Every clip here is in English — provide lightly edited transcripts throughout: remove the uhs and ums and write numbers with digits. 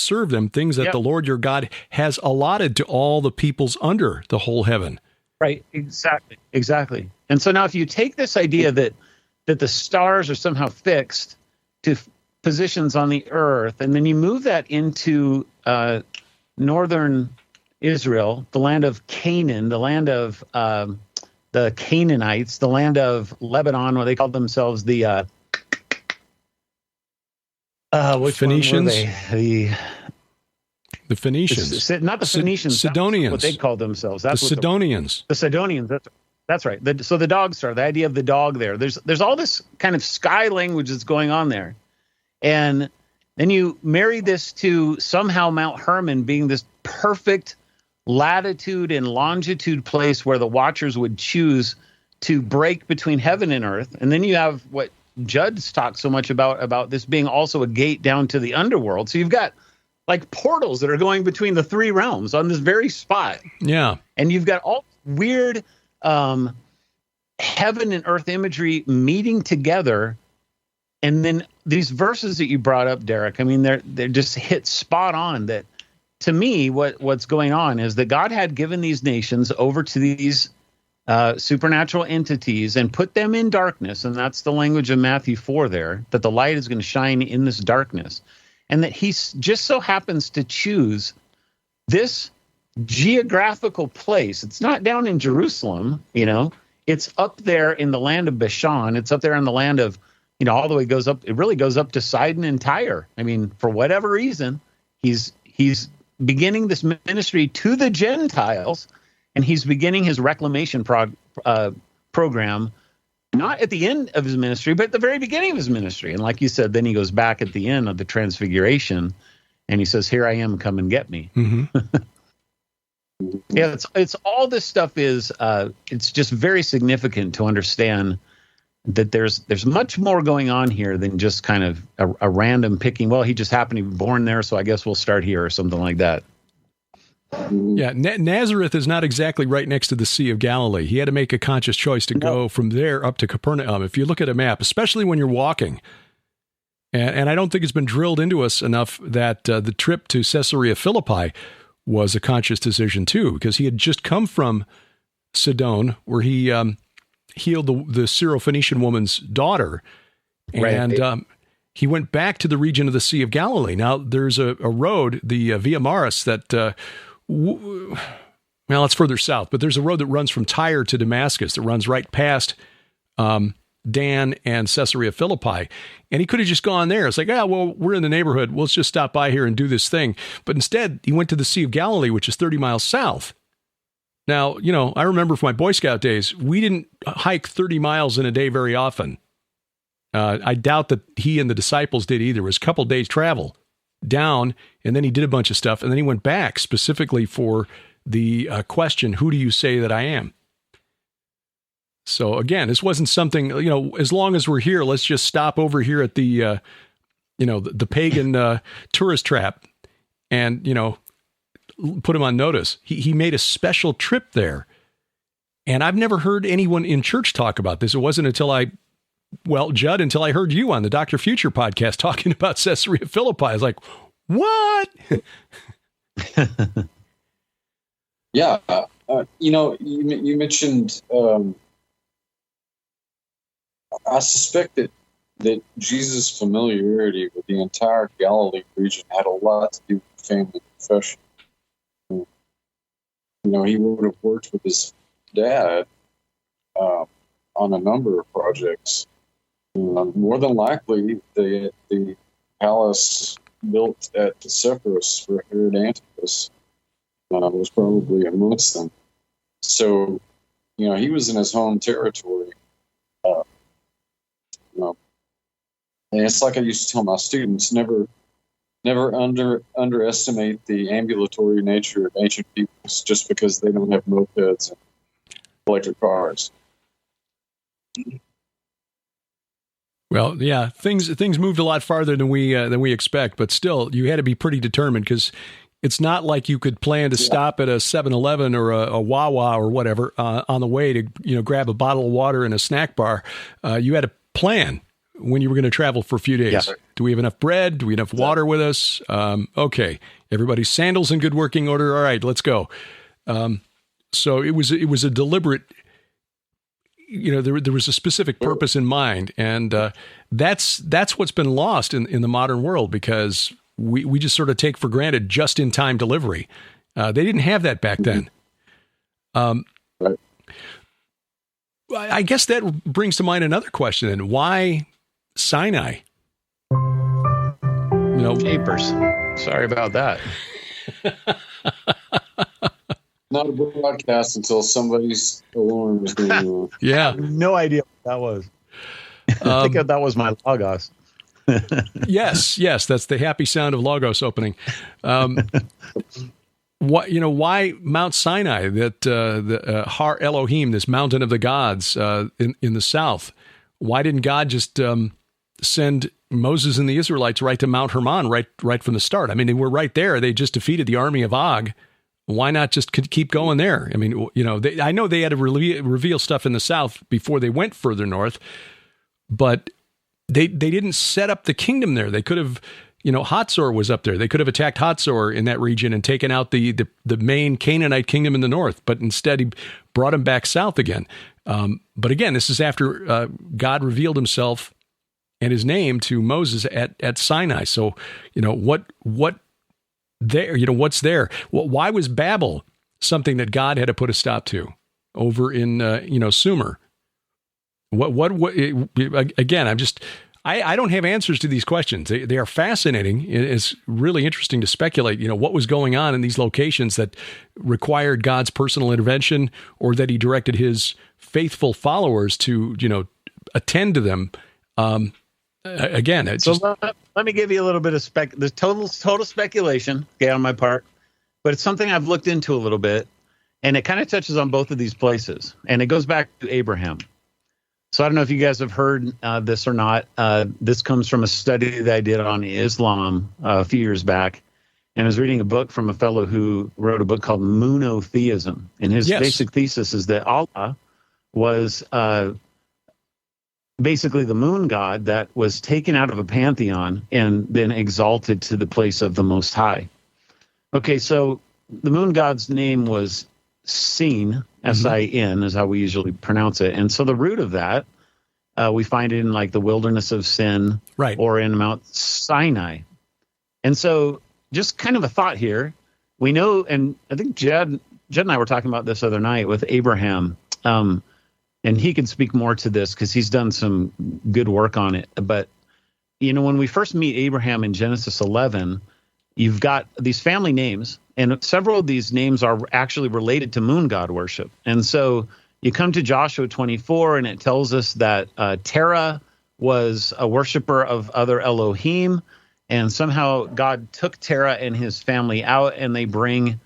serve them, things that the Lord your God has allotted to all the peoples under the whole heaven. Right, exactly. And so now if you take this idea that the stars are somehow fixed to positions on the earth, and then you move that into northern Israel, the land of Canaan, the land of the Canaanites, the land of Lebanon, where they called themselves the which Phoenicians? One were they? The Phoenicians. Not the Phoenicians. Sidonians. What they called themselves. That's the Sidonians. The Sidonians. That's right. So the dog star, the idea of the dog there. There's all this kind of sky language that's going on there. And then you marry this to somehow Mount Hermon being this perfect latitude and longitude place where the watchers would choose to break between heaven and earth. And then you have what Judd's talked so much about this being also a gate down to the underworld. So you've got like portals that are going between the three realms on this very spot. Yeah. And you've got all weird heaven and earth imagery meeting together. And then these verses that you brought up, Derek, I mean, they're just hit spot on. That to me, what's going on is that God had given these nations over to these supernatural entities and put them in darkness. And that's the language of Matthew 4 there, that the light is going to shine in this darkness. And that he just so happens to choose this geographical place. It's not down in Jerusalem, it's up there in the land of Bashan. It's up there in the land of, all the way goes up. It really goes up to Sidon and Tyre. I mean, for whatever reason, he's beginning this ministry to the Gentiles, and he's beginning his reclamation program, not at the end of his ministry, but at the very beginning of his ministry. And like you said, then he goes back at the end of the transfiguration, and he says, "Here I am, come and get me." Mm-hmm. Yeah, it's all this stuff is it's just very significant to understand that there's much more going on here than just kind of a random picking. Well, he just happened to be born there, so I guess we'll start here or something like that. Yeah, Nazareth is not exactly right next to the Sea of Galilee. He had to make a conscious choice to go from there up to Capernaum. If you look at a map, especially when you're walking, and I don't think it's been drilled into us enough that the trip to Caesarea Philippi was a conscious decision too, because he had just come from Sidon, where he healed the Syrophoenician woman's daughter, and he went back to the region of the Sea of Galilee. Now, there's a road, the Via Maris, that it's further south, but there's a road that runs from Tyre to Damascus that runs right past Dan and Caesarea Philippi. And he could have just gone there. It's like, we're in the neighborhood. Let's just stop by here and do this thing. But instead, he went to the Sea of Galilee, which is 30 miles south. Now, I remember from my Boy Scout days, we didn't hike 30 miles in a day very often. I doubt that he and the disciples did either. It was a couple days travel down, and then he did a bunch of stuff, and then he went back specifically for the question, "Who do you say that I am?" So again, this wasn't something, as long as we're here, let's just stop over here at the, the pagan tourist trap and, put him on notice. He made a special trip there. And I've never heard anyone in church talk about this. It wasn't until Judd, until I heard you on the Dr. Future podcast talking about Caesarea Philippi. I was like, what? Yeah. You mentioned, I suspect that Jesus' familiarity with the entire Galilee region had a lot to do with family profession. He would have worked with his dad on a number of projects. More than likely, the palace built at Sepphoris for Herod Antipas was probably amongst them. So, he was in his home territory. And it's like I used to tell my students, never underestimate the ambulatory nature of ancient peoples just because they don't have mopeds and electric cars. Well, yeah, things moved a lot farther than we expect, but still, you had to be pretty determined, because it's not like you could plan to stop at a 7-Eleven or a Wawa or whatever on the way to grab a bottle of water and a snack bar. You had to plan when you were going to travel for a few days. Yeah. Do we have enough bread? Do we have enough water with us? Okay. Everybody's sandals in good working order. All right, let's go. So it was a deliberate, there was a specific purpose in mind. And that's what's been lost in the modern world, because we just sort of take for granted just-in-time delivery. They didn't have that back then. Right. I guess that brings to mind another question. And why Sinai? Papers. Sorry about that. Not a broadcast until somebody's alarm is going on. Yeah. No idea what that was. I think that was my Logos. Yes, that's the happy sound of Logos opening. Why Mount Sinai? That the Har Elohim, this mountain of the gods in the south. Why didn't God just send Moses and the Israelites right to Mount Hermon right from the start? I mean, they were right there. They just defeated the army of Og. Why not just keep going there? I mean, I know they had to reveal stuff in the south before they went further north, but they didn't set up the kingdom there. They could have, Hatzor was up there. They could have attacked Hatzor in that region and taken out the main Canaanite kingdom in the north, but instead he brought them back south again. But again, this is after God revealed himself and his name to Moses at Sinai. So, what's there? Why was Babel something that God had to put a stop to over in, Sumer? Again, I don't have answers to these questions. They are fascinating. It's really interesting to speculate, what was going on in these locations that required God's personal intervention, or that he directed his faithful followers to, attend to them. Again, let me give you a little bit of the total speculation, on my part, but it's something I've looked into a little bit, and it kind of touches on both of these places, and it goes back to Abraham. So I don't know if you guys have heard this or not. This comes from a study that I did on Islam a few years back, and I was reading a book from a fellow who wrote a book called Monotheism, and his basic thesis is that Allah was basically the moon god that was taken out of a pantheon and then exalted to the place of the Most High. Okay, so the moon god's name was Sin, S-I-N is how we usually pronounce it. And so the root of that, we find it in like the wilderness of Sin, right, or in Mount Sinai. And so just kind of a thought here, we know, and I think Jed and I were talking about this other night with Abraham, and he can speak more to this because he's done some good work on it. But, when we first meet Abraham in Genesis 11, you've got these family names, and several of these names are actually related to moon god worship. And so you come to Joshua 24, and it tells us that Terah was a worshiper of other Elohim, and somehow God took Terah and his family out, and they bring,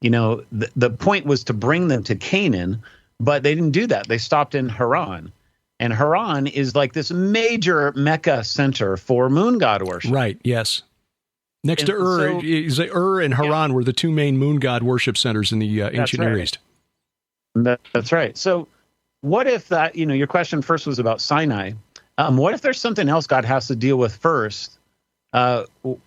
the point was to bring them to Canaan, but they didn't do that. They stopped in Haran. And Haran is like this major Mecca center for moon god worship. Right, yes. Next to Ur, and Haran were the two main moon god worship centers in the ancient Near East. That's right. So what if that, your question first was about Sinai. What if there's something else God has to deal with first,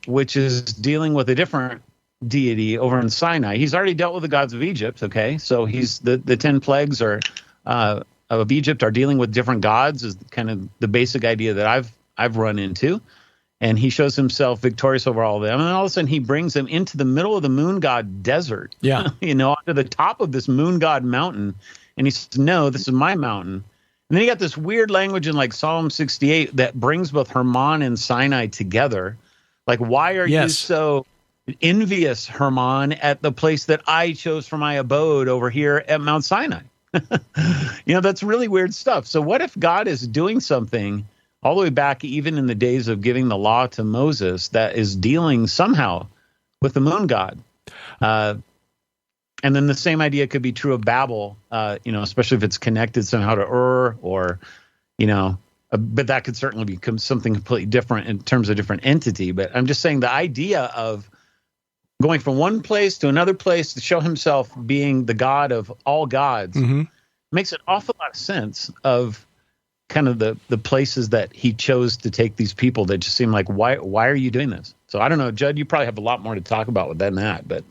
which is dealing with a different deity over in Sinai? He's already dealt with the gods of Egypt, okay? So he's the 10 plagues of Egypt are dealing with different gods, is kind of the basic idea that I've run into. And he shows himself victorious over all of them. And then all of a sudden he brings them into the middle of the moon god desert. Yeah. Onto the top of this moon god mountain. And he says, no, this is my mountain. And then you got this weird language in like Psalm 68 that brings both Hermon and Sinai together. Like, why are you so envious, Hermon, at the place that I chose for my abode over here at Mount Sinai? That's really weird stuff. So what if God is doing something all the way back, even in the days of giving the law to Moses, that is dealing somehow with the moon god? And then the same idea could be true of Babel, especially if it's connected somehow to Ur, or, but that could certainly become something completely different in terms of different entity. But I'm just saying the idea of going from one place to another place to show himself being the God of all gods makes an awful lot of sense of kind of the places that he chose to take these people that just seem like, why are you doing this? So I don't know, Judd, you probably have a lot more to talk about than that, but.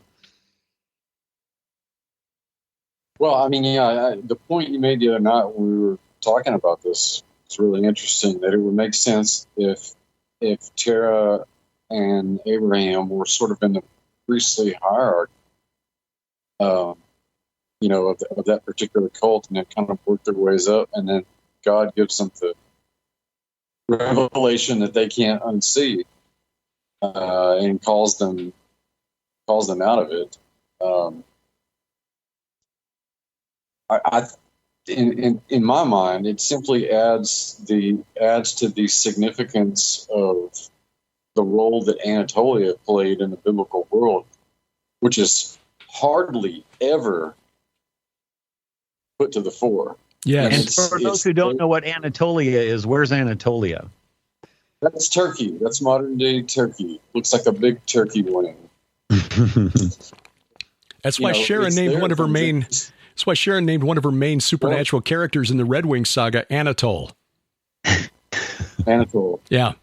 Well, I mean, yeah, the point you made the other night when we were talking about this is really interesting, that it would make sense if Terah and Abraham were sort of in the priestly hierarchy, of that particular cult, and then kind of work their ways up, and then God gives them the revelation that they can't unsee, and calls them out of it. In my mind, it simply adds to the significance of the role that Anatolia played in the biblical world, which is hardly ever put to the fore. Yeah, and for those who don't know what Anatolia is, where's Anatolia? That's Turkey. That's modern day Turkey. Looks like a big turkey wing. That's why Sharon named one of her main. That's why Sharon named one of her main supernatural characters in the Red Wing saga Anatole. Anatole. Yeah.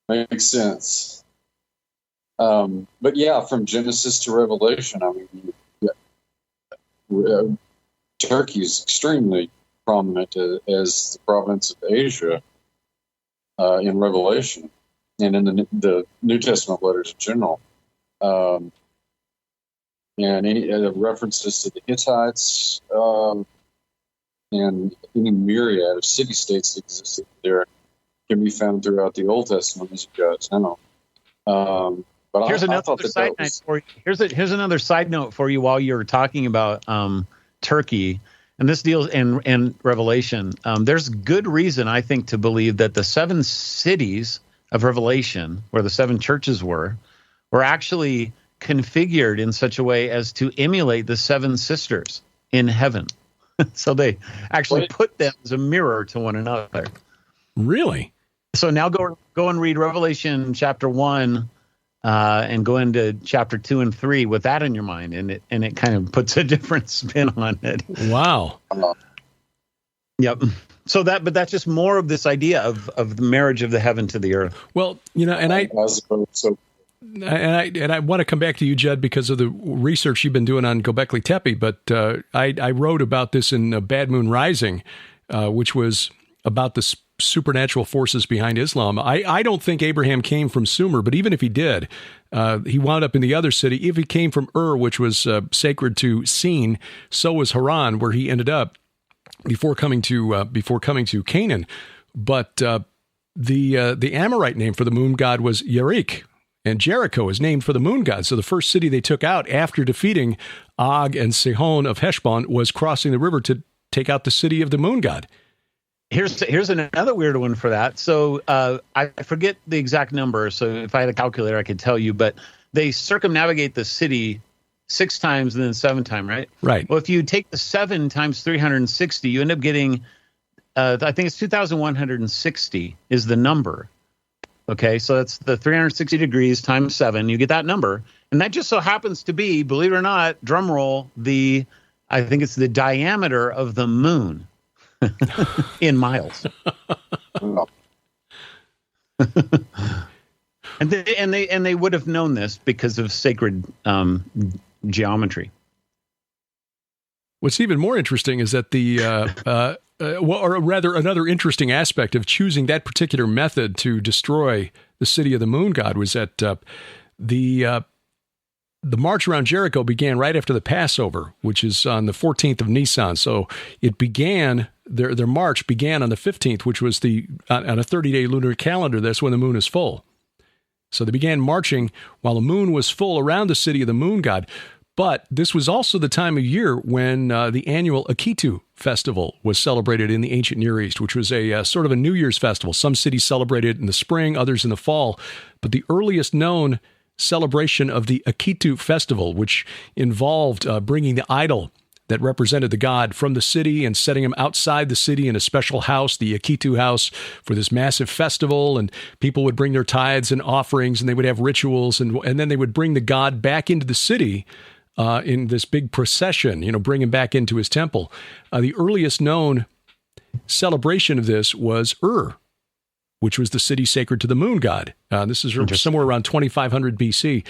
Makes sense. But yeah, from Genesis to Revelation, I mean, Turkey is extremely prominent as the province of Asia in Revelation and in the New Testament letters in general. And any references to the Hittites and any myriad of city-states that existed there can be found throughout the Old Testament, as you guys know. But here's another side note for you. Here's another side note for you while you're talking about Turkey, and this deals in Revelation. There's good reason, I think, to believe that the 7 cities of Revelation, where the 7 churches were actually configured in such a way as to emulate the 7 sisters in heaven. So they actually put them as a mirror to one another. Really? So now go and read Revelation chapter 1 and go into chapter 2 and 3 with that in your mind, and it kind of puts a different spin on it. Wow. Yep. So but that's just more of this idea of the marriage of the heaven to the earth. Well, and I want to come back to you, Judd, because of the research you've been doing on Göbekli Tepe, but I wrote about this in Bad Moon Rising, which was about the supernatural forces behind Islam. I don't think Abraham came from Sumer, but even if he did, he wound up in the other city. If he came from Ur, which was sacred to Sin, so was Haran, where he ended up before coming to Canaan. But the Amorite name for the moon god was Yerik, and Jericho is named for the moon god. So the first city they took out after defeating Og and Sihon of Heshbon was crossing the river to take out the city of the moon god. Here's another weird one for that. So I forget the exact number. So if I had a calculator, I could tell you. But they circumnavigate the city 6 times and then 7 times, right? Right. Well, if you take the 7 times 360, you end up getting, I think it's 2,160 is the number. Okay, so that's the 360 degrees times 7. You get that number. And that just so happens to be, believe it or not, drum roll, I think it's the diameter of the moon. In miles. and they would have known this because of sacred geometry. What's even more interesting is that or rather another interesting aspect of choosing that particular method to destroy the city of the moon god was that the march around Jericho began right after the Passover, which is on the 14th of Nisan. So it began, their march began on the 15th, which was on a 30-day lunar calendar. That's when the moon is full. So they began marching while the moon was full around the city of the moon god. But this was also the time of year when the annual Akitu festival was celebrated in the ancient Near East, which was a sort of a New Year's festival. Some cities celebrated in the spring, others in the fall. But the earliest known celebration of the Akitu festival, which involved bringing the idol that represented the god from the city and setting him outside the city in a special house, the Akitu house, for this massive festival. And people would bring their tithes and offerings, and they would have rituals, and then they would bring the god back into the city in this big procession, bring him back into his temple. The earliest known celebration of this was which was the city sacred to the moon god. This is somewhere around 2500 BC.